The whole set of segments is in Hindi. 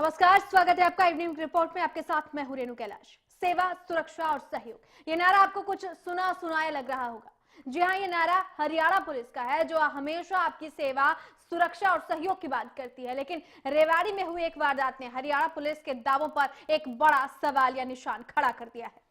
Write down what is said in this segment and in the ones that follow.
नमस्कार, स्वागत है आपका इवनिंग रिपोर्ट में। आपके साथ मैं हूं रेणु कैलाश। सेवा, सुरक्षा और सहयोग, ये नारा आपको कुछ सुना सुनाया लग रहा होगा। जी हां, ये नारा हरियाणा पुलिस का है, जो हमेशा आपकी सेवा, सुरक्षा और सहयोग की बात करती है। लेकिन रेवाड़ी में हुई एक वारदात ने हरियाणा पुलिस के दावों पर एक बड़ा सवाल या निशान खड़ा कर दिया है।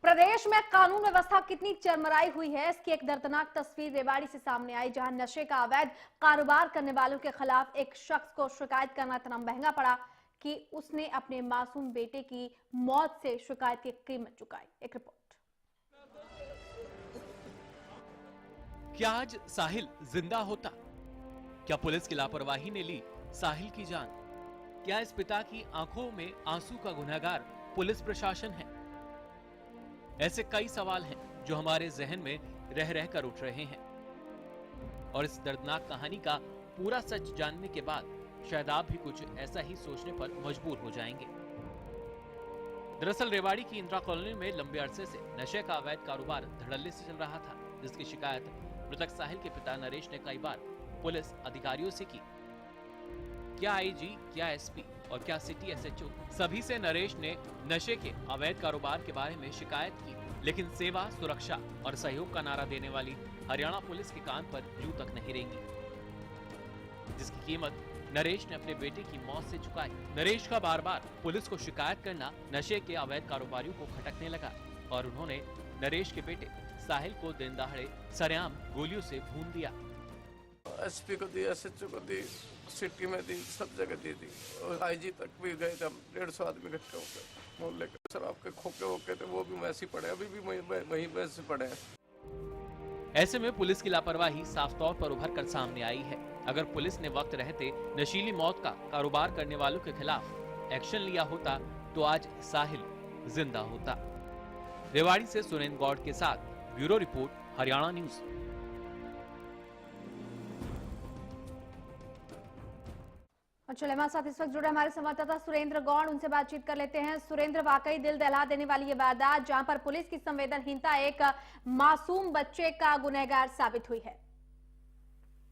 प्रदेश में कानून व्यवस्था कितनी चरमराई हुई है, इसकी एक दर्दनाक तस्वीर रेवाड़ी से सामने आई, जहां नशे का अवैध कारोबार करने वालों के खिलाफ एक शख्स को शिकायत करना इतना महंगा पड़ा कि उसने अपने मासूम बेटे की मौत से शिकायत की कीमत चुकाई। एक रिपोर्ट। क्या आज साहिल जिंदा होता? क्या पुलिस की लापरवाही ने ली साहिल की जान? क्या इस पिता की आंखों में आंसू का गुनहगार पुलिस प्रशासन है? ऐसे कई सवाल हैं जो हमारे जहन में रह रह कर उठ रहे हैं, और इस दर्दनाक कहानी का पूरा सच जानने के बाद शायद आप भी कुछ ऐसा ही सोचने पर मजबूर हो जाएंगे। दरअसल रेवाड़ी की इंदिरा कॉलोनी में लंबे अरसे से नशे का अवैध कारोबार धड़ल्ले से चल रहा था, जिसकी शिकायत मृतक साहिल के पिता नरेश ने कई बार पुलिस अधिकारियों से की। क्या आईजी, क्या एसपी और क्या सिटी एसएचओ, सभी से नरेश ने नशे के अवैध कारोबार के बारे में शिकायत की, लेकिन सेवा, सुरक्षा और सहयोग का नारा देने वाली हरियाणा पुलिस के कान पर जू तक नहीं रेंगी, जिसकी कीमत नरेश ने अपने बेटे की मौत से चुकाई। नरेश का बार बार पुलिस को शिकायत करना नशे के अवैध कारोबारियों को खटकने लगा, और उन्होंने नरेश के बेटे साहिल को दिन दहाड़े सरेआम गोलियों से भून दिया। एसपी को दी, एसएचओ को दी, सिटी में दी, सब जगह दी थी, और आईजी तक भी गए थे। हम 150 आदमी इकट्ठे होकर मोहल्ले के सर आपके खोखे वोके थे, वो भी वैसे पड़े, अभी भी वहीं वैसे पड़े हैं। ऐसे में पुलिस की लापरवाही साफ तौर पर उभर कर सामने आई है। अगर पुलिस ने वक्त रहते नशीली मौत का कारोबार करने वालों के खिलाफ एक्शन लिया होता तो आज साहिल जिंदा होता। रेवाड़ी से सुरेंद्र गौड़ के साथ ब्यूरो रिपोर्ट, हरियाणा न्यूज। चलिए, हमारे साथ इस वक्त जुड़े हमारे संवाददाता सुरेंद्र गौड़, उनसे बातचीत कर लेते हैं। सुरेंद्र, वाकई दिल दहला देने वाली ये वारदात, जहां पर पुलिस की संवेदनहीनता एक मासूम बच्चे का गुनहगार साबित हुई है।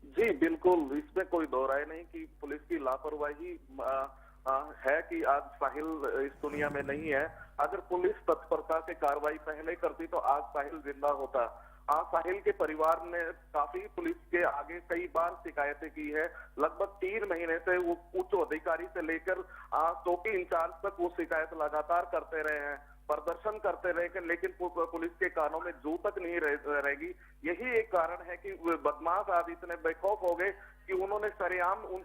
जी बिल्कुल, इसमें कोई दो राय नहीं कि पुलिस की लापरवाही है कि आज साहिल इस दुनिया में नहीं है। अगर पुलिस तत्परता से कार्रवाई पहले करती तो आज साहिल जिंदा होता। आज साहिल के परिवार ने काफी पुलिस के आगे कई बार शिकायतें की है। लगभग 3 महीने से वो उच्च अधिकारी से लेकर चौकी इंचार्ज तक वो शिकायत लगातार करते रहे हैं, प्रदर्शन करते रहे, लेकिन पुलिस के कानों में जू तक नहीं रहेगी। यही एक कारण है कि बदमाश आज इतने बेखौफ हो गए कि उन्होंने सरेआम उन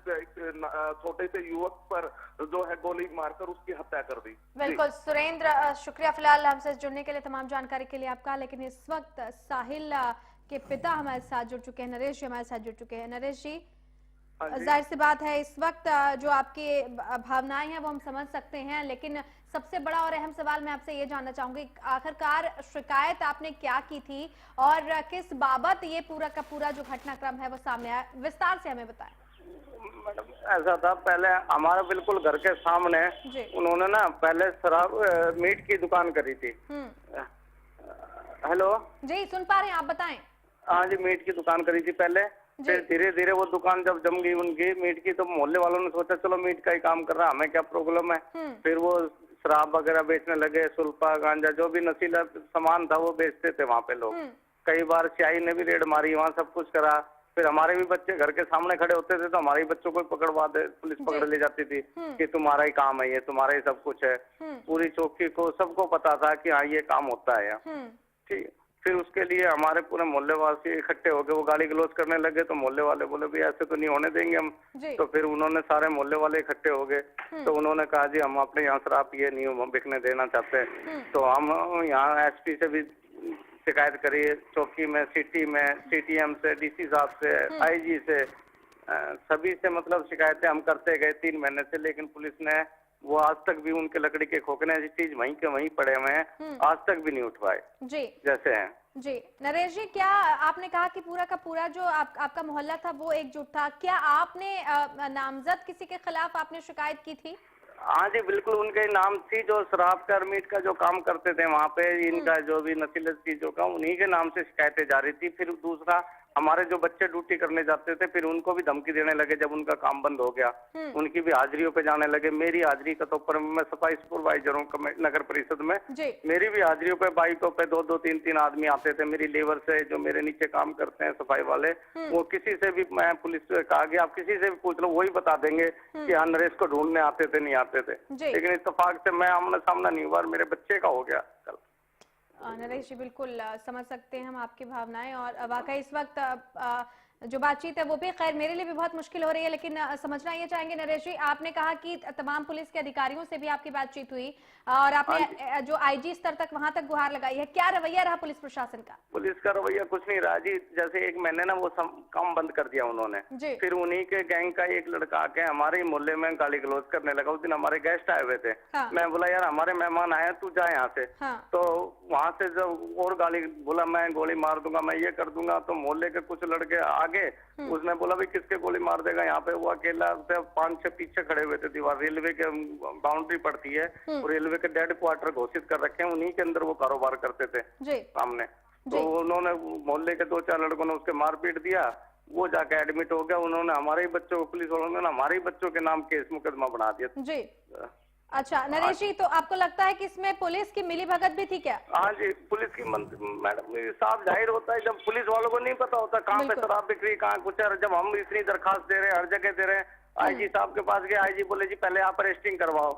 छोटे से युवक पर जो है गोली मारकर उसकी हत्या कर दी। बिल्कुल सुरेंद्र, शुक्रिया फिलहाल हमसे जुड़ने के लिए, तमाम जानकारी के लिए आपका। लेकिन इस वक्त साहिल के पिता हमारे साथ जुड़ चुके हैं, नरेश जी हमारे साथ जुड़ चुके हैं। नरेश जी, जाहिर सी बात है इस वक्त जो आपकी भावनाएं हैं वो हम समझ सकते हैं, लेकिन सबसे बड़ा और अहम सवाल मैं आपसे ये जानना चाहूंगी, आखिरकार शिकायत आपने क्या की थी और किस बाबत ये पूरा का पूरा जो घटनाक्रम है वो सामने आया, विस्तार से हमें बताएं। मैडम, ऐसा था, पहले हमारे बिल्कुल घर के सामने उन्होंने ना पहले शराब मीट की दुकान करी थी। हेलो जी, सुन पा रहे हैं, आप बताएं। हाँ जी, मीट की दुकान करी थी पहले। फिर धीरे धीरे वो दुकान जब जम गई उनकी मीट की, तो मोहल्ले वालों ने सोचा चलो मीट का ही काम कर रहा है, हमें क्या प्रॉब्लम है। फिर वो शराब वगैरह बेचने लगे, सुल्फा, गांजा, जो भी नशीला सामान था वो बेचते थे वहाँ पे लोग। कई बार सियाई ने भी रेड मारी, वहाँ सब कुछ करा। फिर हमारे भी बच्चे घर के सामने खड़े होते थे तो हमारे बच्चों को पकड़वा दे, पुलिस पकड़ ले जाती थी कि तुम्हारा ही काम है ये, तुम्हारा ही सब कुछ है। पूरी चौकी को सबको पता था कि हाँ ये काम होता है। ठीक, फिर उसके लिए हमारे पूरे मोहल्ले वासी इकट्ठे हो गए, वो गाली गलौज करने लगे तो मोहल्ले वाले बोले भी ऐसे तो नहीं होने देंगे हम। तो फिर उन्होंने सारे मोहल्ले वाले इकट्ठे हो गए, तो उन्होंने कहा जी हम अपने यहाँ शराब ये नहीं बिकने देना चाहते। तो हम यहाँ एसपी से भी शिकायत करी, चौकी में, सिटी में, सीटीएम से, डीसी साहब से, आईजी से, सभी से मतलब शिकायतें हम करते गए 3 महीने से, लेकिन पुलिस ने वो आज तक भी उनके लकड़ी के खोखने ऐसी चीज वहीं के वहीं पड़े हुए हैं, आज तक भी नहीं उठ पाए जी। जैसे हैं। जी नरेश जी, क्या आपने कहा कि पूरा का पूरा जो आपका मोहल्ला था वो एकजुट था, क्या आपने नामजद किसी के खिलाफ आपने शिकायत की थी? हाँ जी बिल्कुल, उनके नाम थी जो शराब का मीट का जो काम करते थे वहाँ पे, इनका जो भी नशीले चीजों का, उन्हीं के नाम से शिकायतें जा रही थी। फिर दूसरा, हमारे जो बच्चे ड्यूटी करने जाते थे फिर उनको भी धमकी देने लगे जब उनका काम बंद हो गया। उनकी भी हाजिरियों पे जाने लगे। मेरी हाजिरी का तो ऊपर मैं सफाई सुपरवाइजर हूँ नगर परिषद में, मेरी भी हाजिरियों पे बाइकों पे 2-2, 3-3 आदमी आते थे मेरी लेबर से, जो मेरे नीचे काम करते हैं सफाई वाले। वो किसी से भी, मैं पुलिस से कहा कि आप किसी से भी पूछ लो, वही बता देंगे कि हाँ नरेश को ढूंढने आते थे, नहीं आते थे। लेकिन इत्तेफाक से मैं आमना सामना नहीं हुआ, मेरे बच्चे का हो गया कल। नरेश जी बिल्कुल समझ सकते हैं हम आपकी भावनाएं, और वाकई इस वक्त जो बातचीत है वो भी खैर मेरे लिए भी बहुत मुश्किल हो रही है, लेकिन समझना ये चाहेंगे नरेश जी, आपने कहा कि तमाम पुलिस के अधिकारियों से भी आपकी बातचीत हुई और आपने जो आईजी स्तर तक वहां तक गुहार लगाई है, क्या रवैया रहा पुलिस प्रशासन का? पुलिस का रवैया कुछ नहीं रहा जी, जैसे एक महीने ना वो काम बंद कर दिया उन्होंने। फिर उन्हीं के गैंग का एक लड़का आके हमारे मोहल्ले में गाली गलौज करने लगा। उस दिन हमारे गेस्ट आए हुए थे। मैं बोला यार हमारे मेहमान आए हैं, तू जा यहाँ से। तो वहां से जब और गाली बोला, मैं गोली मार दूंगा, मैं ये कर दूंगा। तो मोहल्ले के कुछ लड़के आगे, उसने बोला भाई किसके गोली मार देगा, यहाँ पे वो अकेला 5-6 पीछे खड़े हुए थे दीवार। रेलवे के बाउंड्री पड़ती है, रेलवे के डेड क्वार्टर घोषित कर रखे हैं, उन्हीं के अंदर वो कारोबार करते थे सामने। तो उन्होंने मोहल्ले के 2-4 लड़कों ने उसके मारपीट दिया, वो जाके एडमिट हो गया। उन्होंने हमारे ही बच्चों को, पुलिस वालों ने हमारे ही बच्चों के नाम केस मुकदमा बना दिया जी। अच्छा नरेश जी, तो आपको लगता है कि इसमें पुलिस की मिलीभगत भी थी क्या? हाँ जी, पुलिस की मैडम साफ जाहिर होता है जब पुलिस वालों को नहीं पता होता कहाँ पे शराब बिक्री, कहाँ कुछ है। जब हम इतनी दरखास्त दे रहे हैं, हर जगह दे रहे हैं, आईजी साहब के पास गए, आईजी बोले जी पहले आप अरेस्टिंग करवाओ।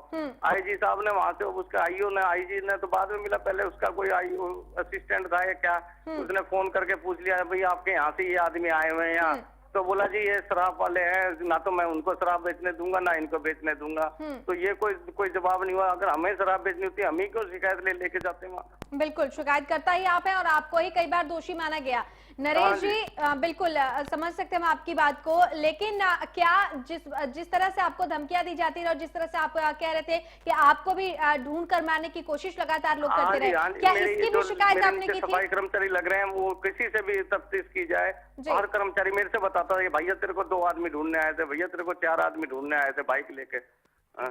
आईजी साहब ने वहां से उसका आईओ ने, आईजी ने तो बाद में मिला, पहले उसका कोई आईओ असिस्टेंट था या क्या, उसने फोन करके पूछ लिया भाई आपके यहाँ से ये आदमी आए हुए हैं यहाँ। तो बोला जी ये शराब वाले हैं, ना तो मैं उनको शराब बेचने दूंगा ना इनको बेचने दूंगा। तो ये कोई जवाब नहीं हुआ। अगर हमें शराब बेचनी होती हम ही क्यों शिकायत लेके जाते वहाँ? बिल्कुल, शिकायत करता ही आप हैं और आपको ही कई बार दोषी माना गया। नरेश जी बिल्कुल समझ सकते हैं हम आपकी बात को, लेकिन क्या जिस तरह से आपको धमकियां दी जाती है और जिस तरह से आप कह रहे थे कि आपको भी ढूंढ कर मारने की कोशिश लगातार लोग करते रहे, क्या इसकी भी शिकायत आपने की थी? सफाई कर्मचारी लग रहे हैं, वो किसी से भी तफ्तीश की जाए। हर कर्मचारी मेरे से बताता है भैया तेरे को 2 आदमी ढूंढने आए थे, भैया तेरे को 4 आदमी ढूंढने आए थे बाइक लेके।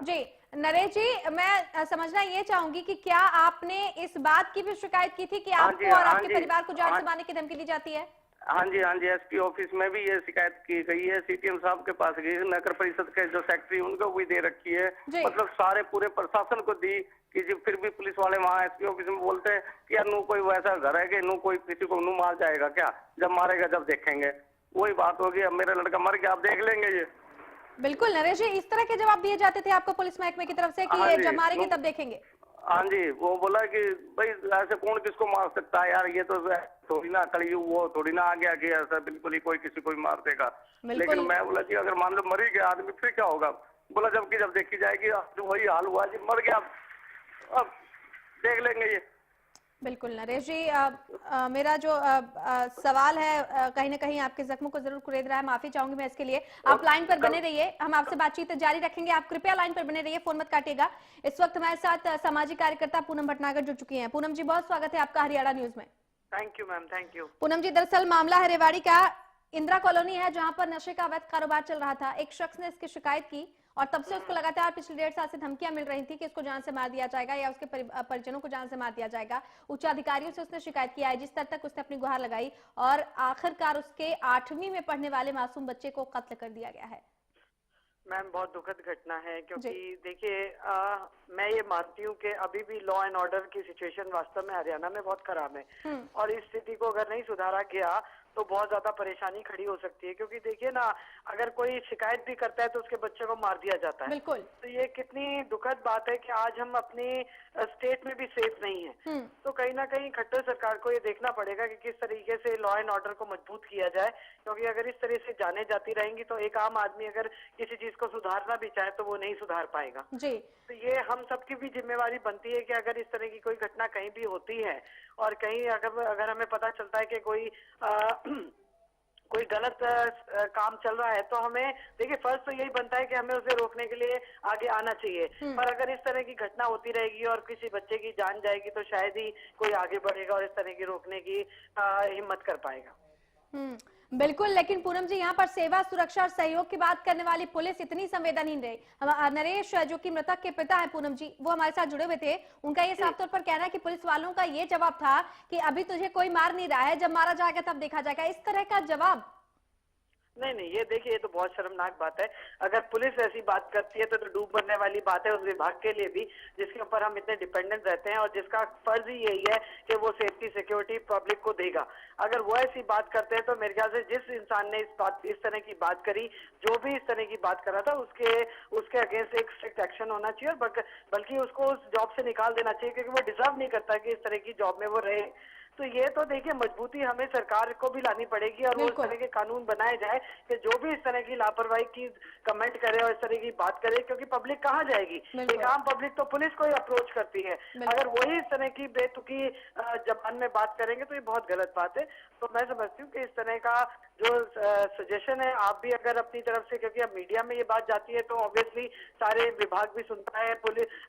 जी नरेश जी, मैं समझना ये चाहूंगी कि क्या आपने इस बात की भी शिकायत की थी कि आपको और आपके परिवार को जान से मारने की धमकी दी जाती है? हाँ जी एसपी ऑफिस में भी ये शिकायत की गई है, सीटीएम साहब के पास गई, नगर परिषद के जो सेक्रेटरी उनको भी दे रखी है, मतलब सारे पूरे प्रशासन को दी कि जी। फिर भी पुलिस वाले वहाँ एसपी ऑफिस में बोलते हैं कि यार नू कोई वैसा घर है कि नू कोई किसी को नू मार जाएगा क्या, जब मारेगा जब देखेंगे। वही बात होगी, अब मेरा लड़का मर गया, आप देख लेंगे ये। बिल्कुल नरेश जी, इस तरह के जवाब दिए जाते थे आपको पुलिस महकमे की तरफ से कि जब मारेंगे तब देखेंगे? हाँ जी, वो बोला कि भाई ऐसे कौन किसको मार सकता है यार, ये तो थोड़ी ना कलयुग, वो थोड़ी ना आ गया कि ऐसा बिल्कुल ही कोई किसी को मार देगा। लेकिन मैं बोला जी अगर मान लो मर ही गया आदमी फिर क्या होगा? बोला जब देखी जाएगी वही हाल हुआ जी, मर गया, अब देख लेंगे ये। बिल्कुल नरेश जी, मेरा जो सवाल है कहीं ना कहीं आपके जख्मों को जरूर कुरेद रहा है, माफी चाहूंगी मैं इसके लिए। आप लाइन पर बने रहिए, हम आपसे बातचीत जारी रखेंगे, आप कृपया लाइन पर बने रहिए, फोन मत काटिएगा। इस वक्त हमारे साथ सामाजिक कार्यकर्ता पूनम भटनागर जुड़ चुकी हैं। पूनम जी बहुत स्वागत है आपका हरियाणा न्यूज में। Thank you ma'am, thank you. Poonam ji, दरअसल मामला है रेवाड़ी का, इंदिरा कॉलोनी है जहां पर नशे का अवैध कारोबार चल रहा था। एक शख्स ने इसकी शिकायत की और तब से उसको लगातार पिछले 1.5 साल से धमकियां मिल रही थी कि इसको जान से मार दिया जाएगा या उसके परिजनों को जान से मार दिया जाएगा। उच्च अधिकारियों से उसने शिकायत की, आईजी स्तर तक उसने अपनी गुहार लगाई और आखिरकार उसके 8वीं में पढ़ने वाले मासूम बच्चे को कत्ल कर दिया गया है। मैम बहुत दुखद घटना है, क्योंकि देखिए मैं ये मानती हूँ कि अभी भी लॉ एंड ऑर्डर की सिचुएशन वास्तव में हरियाणा में बहुत खराब है और इस स्थिति को अगर नहीं सुधारा गया तो बहुत ज्यादा परेशानी खड़ी हो सकती है। क्योंकि देखिए ना, अगर कोई शिकायत भी करता है तो उसके बच्चे को मार दिया जाता है। बिल्कुल। तो ये कितनी दुखद बात है कि आज हम अपनी स्टेट में भी सेफ नहीं है। तो कहीं ना कहीं खट्टर सरकार को ये देखना पड़ेगा कि किस तरीके से लॉ एंड ऑर्डर को मजबूत किया जाए, क्योंकि अगर इस तरह से जाने जाती रहेंगी तो एक आम आदमी अगर किसी चीज को सुधारना भी चाहे तो वो नहीं सुधार पाएगा जी। तो ये हम सबकी भी जिम्मेवारी बनती है कि अगर इस तरह की कोई घटना कहीं भी होती है और कहीं अगर हमें पता चलता है कि कोई गलत काम चल रहा है, तो हमें देखिए फर्ज तो यही बनता है कि हमें उसे रोकने के लिए आगे आना चाहिए। पर अगर इस तरह की घटना होती रहेगी और किसी बच्चे की जान जाएगी तो शायद ही कोई आगे बढ़ेगा और इस तरह की रोकने की हिम्मत कर पाएगा। बिल्कुल, लेकिन पूनम जी यहाँ पर सेवा, सुरक्षा और सहयोग की बात करने वाली पुलिस इतनी संवेदनहीन रही। नरेश जो कि मृतक के पिता है पूनम जी, वो हमारे साथ जुड़े हुए थे, उनका ये साफ तौर पर कहना है कि पुलिस वालों का ये जवाब था कि अभी तुझे कोई मार नहीं रहा है, जब मारा जाएगा तब देखा जाएगा। इस तरह का जवाब नहीं, ये देखिए, ये तो बहुत शर्मनाक बात है। अगर पुलिस ऐसी बात करती है तो डूब मरने वाली बात है उस विभाग के लिए भी, जिसके ऊपर हम इतने डिपेंडेंट रहते हैं और जिसका फर्ज ही यही है कि वो सेफ्टी सिक्योरिटी पब्लिक को देगा। अगर वो ऐसी बात करते हैं तो मेरे ख्याल से जिस इंसान ने इस तरह की बात करी, जो भी इस तरह की बात कर रहा था, उसके अगेंस्ट एक स्ट्रिक्ट एक्शन होना चाहिए और बल्कि उसको उस जॉब से निकाल देना चाहिए, क्योंकि वो डिजर्व नहीं करता कि इस तरह की जॉब में वो रहे। तो ये तो देखिए मजबूती हमें सरकार को भी लानी पड़ेगी और वो इस तरह के कानून बनाए जाए कि जो भी इस तरह की लापरवाही की कमेंट करे और इस तरह की बात करे, क्योंकि पब्लिक कहाँ जाएगी? एक आम पब्लिक तो पुलिस को ही अप्रोच करती है। अगर वही इस तरह की बेतुकी जबान में बात करेंगे तो ये बहुत गलत बात है। तो मैं समझती हूँ कि इस तरह का जो सजेशन है, आप भी अगर अपनी तरफ से, क्योंकि अब मीडिया में ये बात जाती है तो ऑब्वियसली सारे विभाग भी सुनता है, पुलिस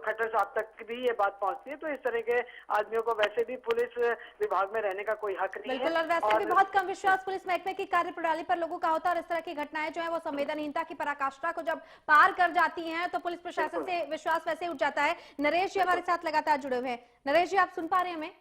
खट्टर साहब तक भी ये बात पहुंचती है, तो इस तरह के आदमियों को वैसे भी पुलिस विभाग में रहने का कोई हक नहीं है। और वैसे भी बहुत कम विश्वास पुलिस महकमे की कार्यप्रणाली पर लोगों का होता है और इस तरह की घटनाएं जो है वो संवेदनहीनता की पराकाष्ठा को जब पार कर जाती हैं तो पुलिस प्रशासन से विश्वास वैसे ही उठ जाता है। नरेश जी हमारे साथ लगातार जुड़े हुए हैं। नरेश जी, आप सुन पा रहे हैं हमें?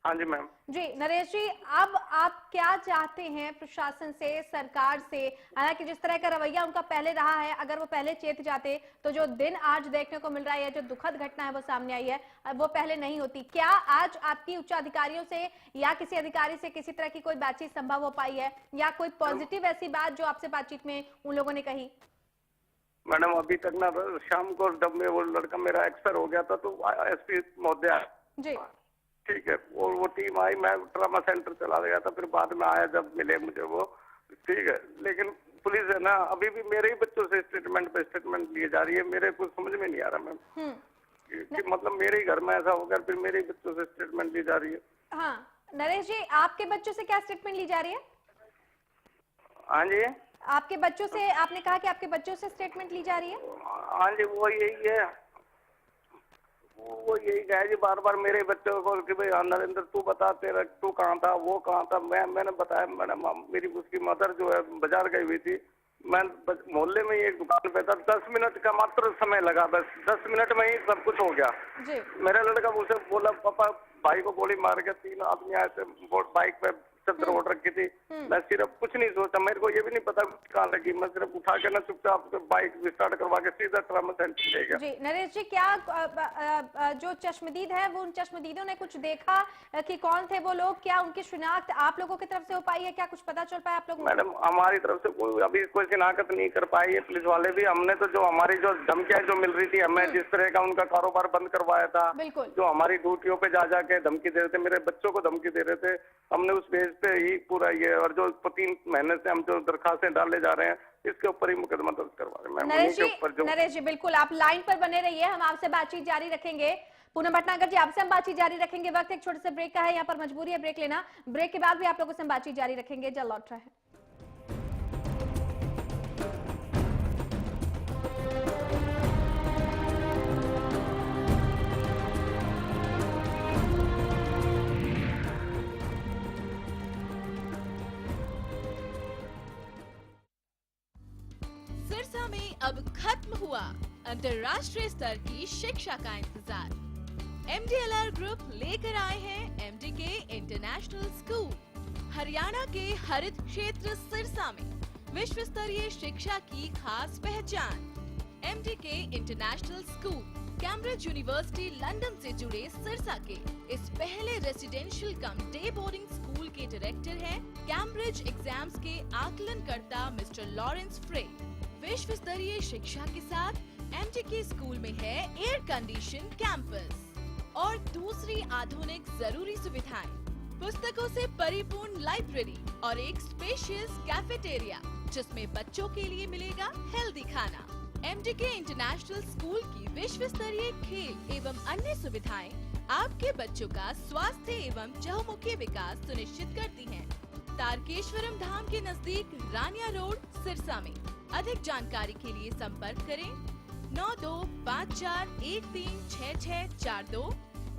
हाँ जी मैम। जी नरेश जी, अब आप क्या चाहते हैं प्रशासन से, सरकार से? हालांकि जिस तरह का रवैया उनका पहले रहा है, अगर वो पहले चेत जाते तो जो दिन आज देखने को मिल रहा है, जो दुखद घटना है वो सामने आई है, वो पहले नहीं होती। क्या आज आपकी उच्च अधिकारियों से या किसी अधिकारी से किसी तरह की कोई बातचीत संभव हो पाई है, या कोई पॉजिटिव ऐसी बात जो आपसे बातचीत में उन लोगों ने कही? मैडम अभी तक ना, शाम को जब वो लड़का मेरा एक्सपायर हो गया था तो एसपी महोदय जी, ठीक है, और वो टीम आई, मैं ट्रामा सेंटर चला गया था, फिर बाद में आया जब मिले मुझे वो, ठीक है। लेकिन पुलिस है ना, अभी भी मेरे ही बच्चों से स्टेटमेंट पे स्टेटमेंट लिए जा रही है। मेरे कुछ समझ में नहीं आ रहा मैम कि मतलब मेरे ही घर में ऐसा होगा, फिर मेरे ही बच्चों से स्टेटमेंट ली जा रही है। हाँ नरेश जी, आपके बच्चों से क्या स्टेटमेंट ली जा रही है? हाँ जी, आपके बच्चों से, आपने कहा कि आपके बच्चों से स्टेटमेंट ली जा रही है? हाँ जी, वो यही है, वो यही कहे जी बार बार मेरे बच्चों को कि भाई नरेंद्र तू बता, तेरा तू कहाँ था, वो कहाँ था। मैंने बताया, मैडम मेरी उसकी मदर जो है बाजार गई हुई थी, मैं मोहल्ले में ही एक दुकान पे था, 10 मिनट का मात्र समय लगा, बस 10 मिनट में ही सब कुछ हो गया जी। मेरा लड़का उसे बोला, पापा भाई को गोली मार के 3 आदमी आए थे, बाइक पे चद्दर ओढ़ रखी थी। मैं सिर्फ कुछ नहीं सोचा, मेरे को ये भी नहीं पता कहाँ लगी, मैं सिर्फ उठा के ना चुपचाप बाइक स्टार्ट करवा के सीधा ट्रामा सेंटर ले गया। जी नरेश जी, क्या जो चश्मदीद है वो, उन चश्मदीदों ने कुछ देखा कि कौन थे वो लोग? क्या उनकी शिनाख्त आप लोगों की तरफ से हो पाई है? क्या कुछ पता चल पाया आप लोगों को? मैडम हमारी तरफ से कोई अभी कोई शिनाख्त नहीं कर पाई है पुलिस वाले भी। हमने तो जो हमारी जो धमकियां जो मिल रही थी, हमें जिस तरह का उनका कारोबार बंद करवाया था, जो हमारी ड्यूटियों पे जा जाके धमकी दे रहे थे, मेरे बच्चों को धमकी दे रहे थे, हमने उस बेस पे ही पूरा ये, और जो 3 महीने से हम जो दरखास्तें डाले जा रहे हैं, इसके ऊपर ही मुकदमा दर्ज करवा रहे हैं। नरेश जी बिल्कुल आप लाइन पर बने रहिए, हम आपसे बातचीत जारी रखेंगे। पूनम भटनागर जी, आपसे हम बातचीत जारी रखेंगे। वक्त एक छोटे से ब्रेक का है, यहाँ पर मजबूरी है ब्रेक लेना। ब्रेक के बाद भी आप लोगों से हम बातचीत जारी रखेंगे। जल्द लौट रहे हैं। सिरसा में अब खत्म हुआ अंतर्राष्ट्रीय स्तर की शिक्षा का इंतजार। MDLR ग्रुप लेकर आए हैं MDK इंटरनेशनल स्कूल। हरियाणा के हरित क्षेत्र सिरसा में विश्व स्तरीय शिक्षा की खास पहचान। MDK international school Cambridge university London से जुड़े सिरसा के इस पहले रेसिडेंशियल कम डे बोर्डिंग स्कूल के डायरेक्टर हैं कैम्ब्रिज एग्जाम्स के आकलनकर्ता मिस्टर लॉरेंस फ्रे। विश्व स्तरीय शिक्षा के साथ MDK स्कूल में है एयर कंडीशन कैंपस और दूसरी आधुनिक जरूरी सुविधाएं, पुस्तकों से परिपूर्ण लाइब्रेरी और एक स्पेशियस कैफेटेरिया जिसमें बच्चों के लिए मिलेगा हेल्दी खाना। MDK इंटरनेशनल स्कूल की विश्व स्तरीय खेल एवं अन्य सुविधाएं आपके बच्चों का स्वास्थ्य एवं चहुमुखी विकास सुनिश्चित करती हैं। तारकेश्वरम धाम के नजदीक रानिया रोड, सिरसा में। अधिक जानकारी के लिए संपर्क करें 9254136642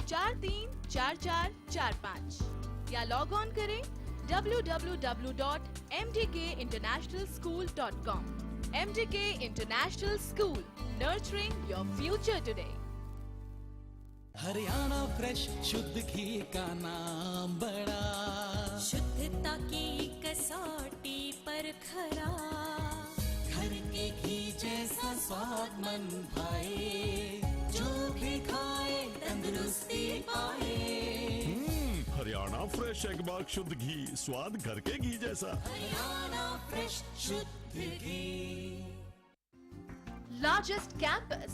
434445 या लॉग ऑन करें www.mdkinternationalschool.com। MDK International School, nurturing your future today। Haryana fresh शुद्ध घी का नाम बड़ा, शुद्धता की कसौटी पर खरा, घर के घी जैसा स्वाद मन भाए, जो भी खाए तंदुरुस्ती पाए। हरियाणा फ्रेश एगबाग शुद्ध घी, स्वाद घर के घी जैसा। हरियाणा फ्रेश शुद्ध घी। Largest campus,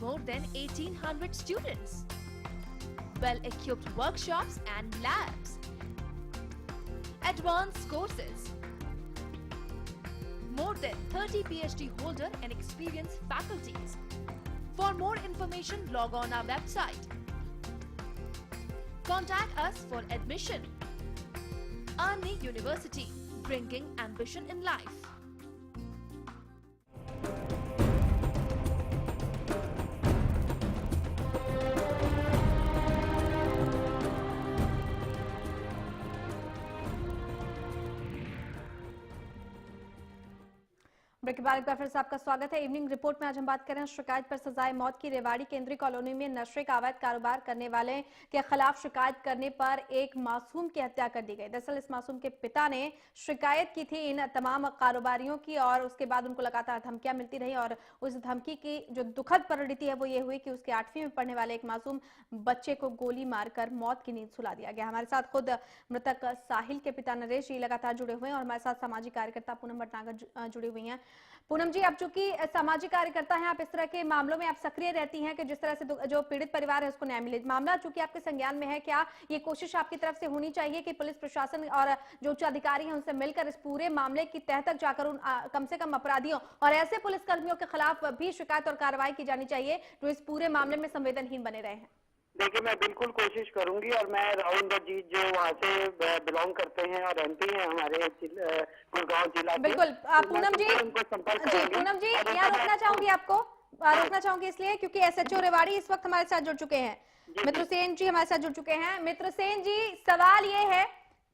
more than 1800 students, well-equipped workshops and labs, advanced courses, more than 30 PhD holder and experienced faculties. For more information, log on our website. Contact us for admission. Army University, bringing ambition in life. Break के बाद एक बार फिर से आपका स्वागत है। इवनिंग रिपोर्ट में आज हम बात कर रहे हैं शिकायत पर सजाए मौत की। रेवाड़ी केंद्रीय कॉलोनी में नशे का अवैध कारोबार करने वाले के खिलाफ शिकायत करने पर एक मासूम की हत्या कर दी गई। दरअसल इस मासूम के पिता ने शिकायत की थी इन तमाम कारोबारियों की और उसके बाद उनको लगातार धमकियां मिलती रही और उस धमकी की जो दुखद परिणति है वो ये हुई कि उसके 8वीं में पढ़ने वाले एक मासूम बच्चे को गोली मारकर मौत की नींद सुला दिया गया। हमारे साथ खुद मृतक साहिल के पिता नरेश जी लगातार जुड़े हुए हैं और हमारे साथ सामाजिक कार्यकर्ता पूनम भटनागर जुड़ी हुई हैं। पूनम जी, अब चूंकि सामाजिक कार्यकर्ता हैं, आप इस तरह के मामलों में आप सक्रिय रहती हैं कि जिस तरह से जो पीड़ित परिवार है उसको न्याय मिले। मामला चूंकि आपके संज्ञान में है, क्या ये कोशिश आपकी तरफ से होनी चाहिए कि पुलिस प्रशासन और जो उच्च अधिकारी हैं उनसे मिलकर इस पूरे मामले की तह तक जाकर उन कम से कम अपराधियों और ऐसे पुलिस कर्मियों के खिलाफ भी शिकायत और कार्रवाई की जानी चाहिए जो इस पूरे मामले में संवेदनहीन बने रहे हैं? देखिए, मैं बिल्कुल कोशिश करूंगी और मैं राहुल इंद्रजीत जो वहाँ से बिलोंग करते हैं और एमपी हैं हमारे गुड़गांव जिला के, बिल्कुल पूनम जी, पूनम जी यहाँ रोकना चाहूंगी आपको, रोकना चाहूंगी इसलिए क्योंकि एसएचओ रेवाड़ी इस वक्त हमारे साथ जुड़ चुके हैं। मित्र सेन जी हमारे साथ जुड़ चुके हैं। मित्र सेन जी, सवाल ये है,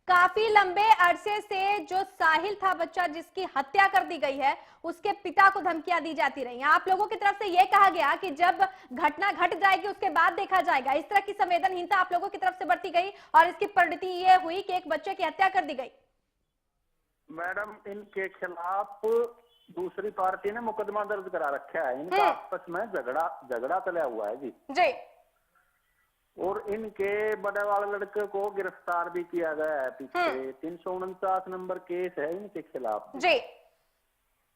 काफी लंबे अरसे से जो साहिल था बच्चा जिसकी हत्या कर दी गई है, उसके पिता को धमकियां दी जाती रही। आप लोगों की तरफ से यह कहा गया कि जब घटना घट जाएगी उसके बाद देखा जाएगा। इस तरह की संवेदनहीनता आप लोगों की तरफ से बरती गई और इसकी परिणति ये हुई कि एक बच्चे की हत्या कर दी गई। मैडम, इनके खिलाफ दूसरी पार्टी ने मुकदमा दर्ज करा रखा है। इनका आपस में झगड़ा चला हुआ है जी। और इनके बड़े वाले लड़के को गिरफ्तार भी किया गया है पीछे। 349 नंबर केस है इनके खिलाफ जी।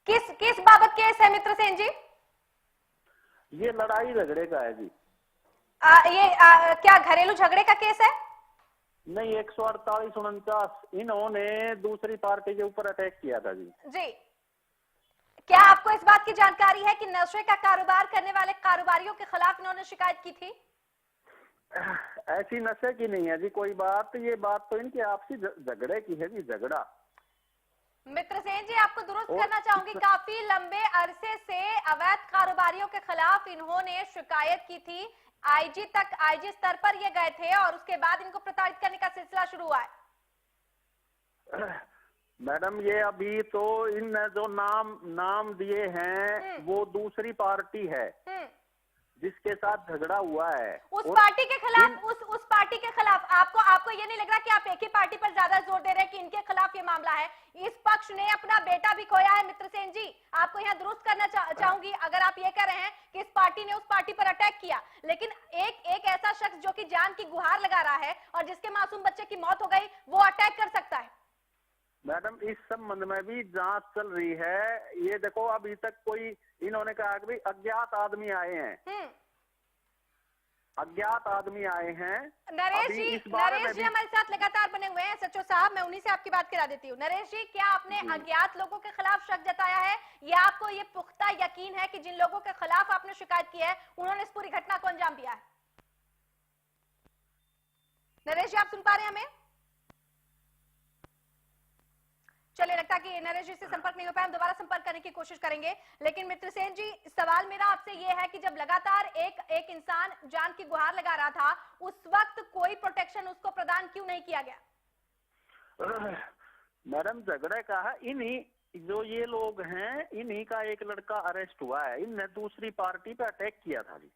किस बाबत केस है मित्र सेन जी? ये लड़ाई झगड़े का है जी। क्या घरेलू झगड़े का केस है? नहीं, 148-49 इन्होंने दूसरी पार्टी के ऊपर अटैक किया था जी। क्या आपको इस बात की जानकारी है कि नशे का कारोबार करने वाले कारोबारियों के खिलाफ इन्होंने शिकायत की थी? ऐसी नशे की नहीं है जी कोई बात। ये बात तो इनके आपसी झगड़े की है जी, झगड़ा। मित्र सेन जी, आपको दुरुस्त करना चाहूंगी, काफी लंबे अरसे से अवैध कारोबारियों के खिलाफ इन्होंने शिकायत की थी। आईजी स्तर पर ये गए थे और उसके बाद इनको प्रताड़ित करने का सिलसिला शुरू हुआ है। मैडम, ये अभी तो इन जो नाम दिए हैं वो दूसरी पार्टी है जिसके साथ झगड़ा हुआ है। उस पार्टी के खिलाफ उस पार्टी के खिलाफ आपको ये नहीं लग रहा कि आप एक ही पार्टी पर ज्यादा जोर दे रहे हैं कि इनके खिलाफ ये मामला है? इस पक्ष ने अपना बेटा भी खोया है मित्र सेन जी। आपको यहाँ दुरुस्त करना चाहूंगी, अगर आप ये कह रहे हैं कि इस पार्टी ने उस पार्टी पर अटैक किया, लेकिन एक ऐसा शख्स जो कि जान की गुहार लगा रहा है और जिसके मासूम बच्चे की मौत हो गई, वो अटैक कर सकता है। मैडम, इस संबंध में भी जांच चल रही है। ये देखो, अभी तक कोई, इन्होंने कहा कि अज्ञात आदमी आए हैं, अज्ञात आदमी आए हैं। नरेश जी हमारे साथ लगातार बने हुए हैं सचिव साहब, मैं उन्हीं से आपकी बात करा देती हूँ। नरेश जी, क्या आपने अज्ञात लोगों के खिलाफ शक जताया है या आपको ये पुख्ता यकीन है कि जिन लोगों के खिलाफ आपने शिकायत की है उन्होंने इस पूरी घटना को अंजाम दिया है? नरेश जी, आप सुन पा रहे हैं हमें? चलिए, लगता है कि नरेश जी से संपर्क नहीं हो पाया, हम दोबारा संपर्क करने की कोशिश करेंगे। लेकिन मित्रसेन जी, सवाल मेरा आपसे ये है कि जब लगातार एक इंसान जान की गुहार लगा रहा था, उस वक्त कोई प्रोटेक्शन उसको प्रदान क्यों नहीं किया गया? मैडम, झगड़े का है इन्हीं जो ये लोग हैं, इन्हीं का एक लड़का अरेस्ट हुआ है, इनने दूसरी पार्टी पे अटैक किया था जी।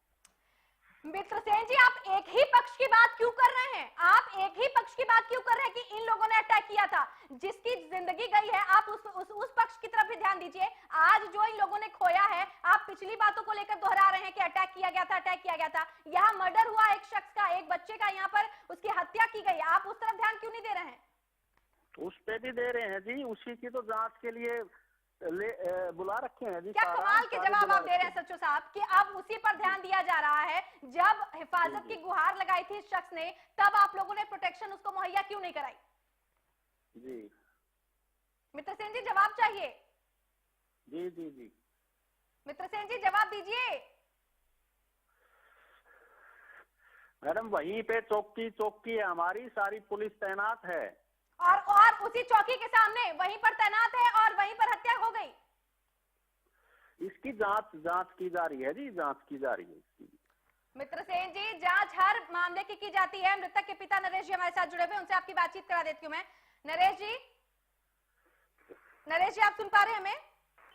मित्रसेन जी, आप एक ही पक्ष की बात क्यों कर रहे हैं? आप एक ही पक्ष की बात क्यों कर रहे हैं कि इन लोगों ने अटैक किया था? जिसकी जिंदगी गई है, आप उस पक्ष की तरफ भी ध्यान दीजिए। आज जो इन लोगों ने खोया है, आप पिछली बातों को लेकर दोहरा रहे हैं कि अटैक किया गया था, अटैक किया गया था। यहाँ मर्डर हुआ एक शख्स का, एक बच्चे का, यहाँ पर उसकी हत्या की गई। आप उस तरफ ध्यान क्यों नहीं दे रहे हैं? उस पे भी दे रहे हैं जी, उसी की तो जांच के लिए बुला रखे हैं जी। क्या कमाल के जवाब आप दे रहे हैं सच्चो साहब कि अब उसी पर ध्यान दिया जा रहा है। जब हिफाजत की गुहार लगाई थी इस शख्स ने, तब आप लोगों ने प्रोटेक्शन उसको मुहैया क्यों नहीं कराई? जी मित्रसेन जी, जवाब चाहिए। जी जी जी मित्रसेन जी, जवाब दीजिए। मैडम, वहीं पे चौकी है हमारी, सारी पुलिस तैनात है और उसी चौकी के सामने वहीं पर तैनात है और वहीं पर हत्या हो गई। इसकी जांच की जा रही है जी, जांच की जा रही है इसकी। मित्रसेन जी, जांच हर मामले की जाती है। मृतक के पिता नरेश जी हमारे साथ जुड़े हुए, उनसे आपकी बातचीत करा देती हूँ मैं। नरेश जी, आप सुन पा रहे हैं हमें?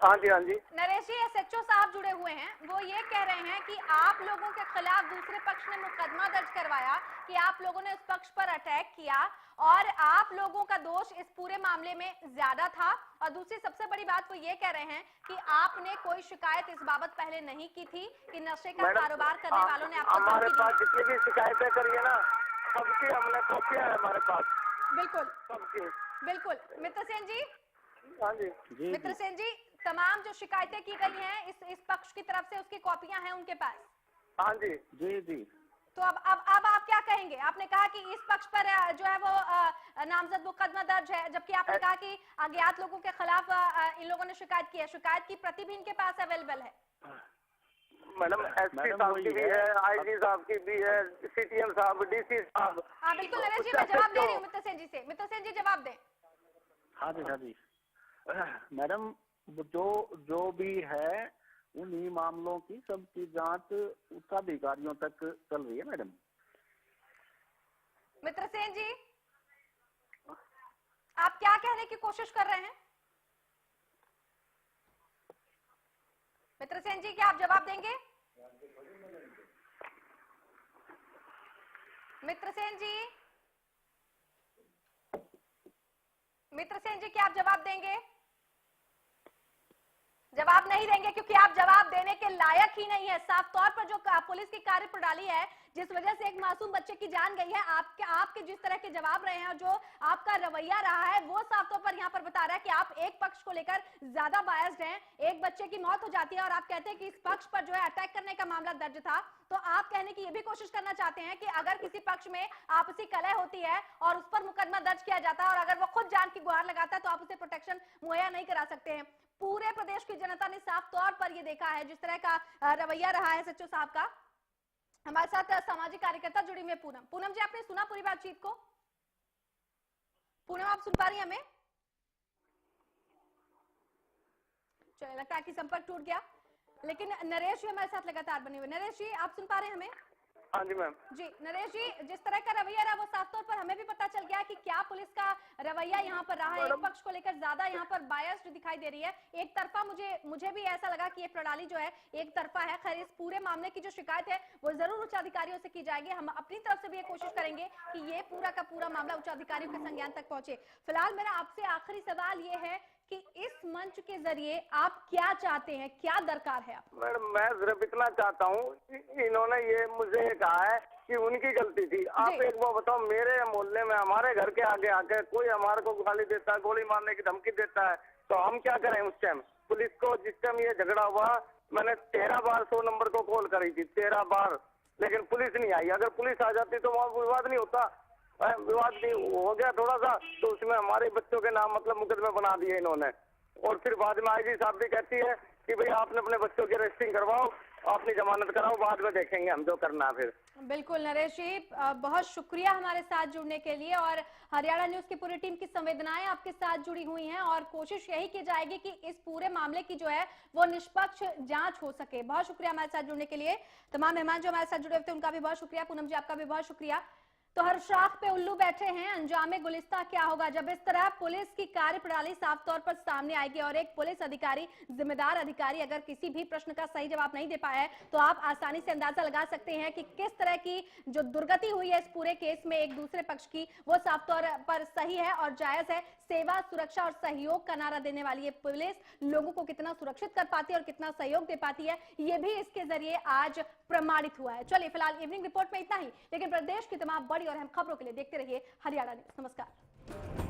हाँ जी, हाँ जी। नरेश जी, एसएचओ साहब जुड़े हुए हैं, वो ये कह रहे हैं कि आप लोगों के खिलाफ दूसरे पक्ष ने मुकदमा दर्ज करवाया कि आप लोगों ने उस पक्ष पर अटैक किया और आप लोगों का दोष इस पूरे मामले में ज्यादा था। और दूसरी सबसे बड़ी बात वो ये कह रहे हैं कि आपने कोई शिकायत इस बाबत पहले नहीं की थी कि नशे का कारोबार करने वालों ने आपको हमारे पास जितनी भी शिकायतें करी है ना, सबकी हमने कॉपियां है हमारे पास। बिल्कुल सबकी, बिल्कुल। मित्रसेन जी, हाँ जी, मित्रसेन जी, तमाम जो शिकायतें की गई हैं इस पक्ष की तरफ से, उसकी कॉपियां हैं उनके पास? हाँ जी जी जी। तो अब आप क्या कहेंगे? आपने कहा कि इस पक्ष पर जो है वो नामजद मुकदमा दर्ज है, जबकि आपने कहा कि अज्ञात लोगों के खिलाफ इन लोगों ने शिकायत की है। शिकायत की प्रति भी इनके पास अवेलेबल है? मैडम, एसपी साहब की भी है, आईजी साहब की भी है, सीटीएम साहब, डीसी साहब। हाँ बिल्कुल नरेश जी, मैं जवाब दे रही हूँ मित्रसेन जी से। मित्रसेन जी, जवाब दें। हाँ जी, हाँ जी। मैडम, जो भी है उन्हीं मामलों की सबकी जांच उच्चाधिकारियों तक चल रही है मैडम। मित्रसेन जी, आप क्या कहने की कोशिश कर रहे हैं? मित्रसेन जी, क्या आप जवाब देंगे? मित्रसेन जी, क्या आप जवाब देंगे? जवाब नहीं देंगे क्योंकि आप जवाब देने के लायक ही नहीं है। साफ तौर पर जो पुलिस की कार्यप्रणाली है, जिस वजह से एक मासूम बच्चे की जान गई है, आपके जिस तरह के जवाब रहे हैं और जो आपका रवैया रहा है, वो साफ तौर पर यहाँ पर बता रहा है कि आप एक पक्ष को लेकर ज्यादा बायस्ड हैं। एक बच्चे की मौत हो जाती है और आप कहते हैं कि इस पक्ष पर जो है अटैक करने का मामला दर्ज था। तो आप कहने की ये भी कोशिश करना चाहते हैं कि अगर किसी पक्ष में आपसी कलह होती है और उस पर मुकदमा दर्ज किया जाता है और अगर वो खुद जान की गुहार लगाता है तो आप उसे प्रोटेक्शन मुहैया नहीं करा सकते हैं। पूरे प्रदेश की जनता ने साफ तौर पर ये देखा है जिस तरह का रवैया रहा है सच्चो साहब का। हमारे साथ सामाजिक कार्यकर्ता जुड़ी हुई है पूनम जी, आपने सुना पूरी बातचीत को? पूनम, आप सुन पा रही हैं हमें? चलिए, लगता है कि संपर्क टूट गया, लेकिन नरेश जी हमारे साथ लगातार बने हुए। नरेश जी, आप सुन पा रहे हैं हमें? हाँ जी मैम। जी नरेश जी, जिस तरह का रवैया रहा वो साफ तौर पर हमें भी पता चल गया कि क्या पुलिस का रवैया यहाँ पर रहा है। एक पक्ष को लेकर ज्यादा यहाँ पर बायस्ड दिखाई दे रही है, एक तरफा। मुझे भी ऐसा लगा कि ये प्रणाली जो है एक तरफा है। खैर, इस पूरे मामले की जो शिकायत है वो जरूर उच्च अधिकारियों से की जाएगी। हम अपनी तरफ से भी ये कोशिश करेंगे कि ये पूरा का पूरा मामला उच्च अधिकारियों के संज्ञान तक पहुंचे। फिलहाल मेरा आपसे आखिरी सवाल ये है कि इस मंच के जरिए आप क्या चाहते हैं, क्या दरकार है आप? मैडम, मैं सिर्फ इतना चाहता हूँ, इन्होंने ये मुझे कहा है कि उनकी गलती थी। आप एक बार बताओ, मेरे मोहल्ले में हमारे घर के आगे आके कोई हमारे को गाली देता है, गोली मारने की धमकी देता है, तो हम क्या करें? उस टाइम पुलिस को, जिस टाइम ये झगड़ा हुआ, मैंने 13 बार 100 नंबर को कॉल करी थी, 13 बार, लेकिन पुलिस नहीं आई। अगर पुलिस आ जाती तो वहाँ विवाद नहीं होता। विवाद नहीं हो गया थोड़ा सा, तो उसमें हमारे बच्चों के नाम मतलब मुकदमे बना दिए इन्होंने। और फिर बाद में आईजी साहब भी कहती है कि भाई आपने अपने बच्चों की रजिस्ट्रिंग करवाओ, अपनी जमानत कराओ, बाद में देखेंगे हम जो करना है फिर। बिल्कुल नरेश जी, बहुत शुक्रिया हमारे साथ जुड़ने के लिए, और हरियाणा न्यूज की पूरी टीम की संवेदनाएं आपके साथ जुड़ी हुई हैं और कोशिश यही की जाएगी कि इस पूरे मामले की जो है वो निष्पक्ष जांच हो सके। बहुत शुक्रिया हमारे साथ जुड़ने के लिए। तमाम मेहमान जो हमारे साथ जुड़े हुए थे उनका भी बहुत शुक्रिया। पूनम जी आपका भी बहुत शुक्रिया। तो हर शाख पे उल्लू बैठे हैं, अंजामे गुलिस्ता क्या होगा जब इस तरह पुलिस की कार्यप्रणाली साफ तौर पर सामने आएगी और एक पुलिस अधिकारी, जिम्मेदार अधिकारी अगर किसी भी प्रश्न का सही जवाब नहीं दे पाया है तो आप आसानी से अंदाजा लगा सकते हैं कि किस तरह की जो दुर्गति हुई है इस पूरे केस में एक दूसरे पक्ष की, वो साफ तौर पर सही है और जायज है। सेवा, सुरक्षा और सहयोग का नारा देने वाली ये पुलिस लोगों को कितना सुरक्षित कर पाती है और कितना सहयोग दे पाती है, ये भी इसके जरिए आज प्रमाणित हुआ है। चलिए फिलहाल इवनिंग रिपोर्ट में इतना ही, लेकिन प्रदेश की तमाम बड़ी और अहम खबरों के लिए देखते रहिए हरियाणा न्यूज। नमस्कार।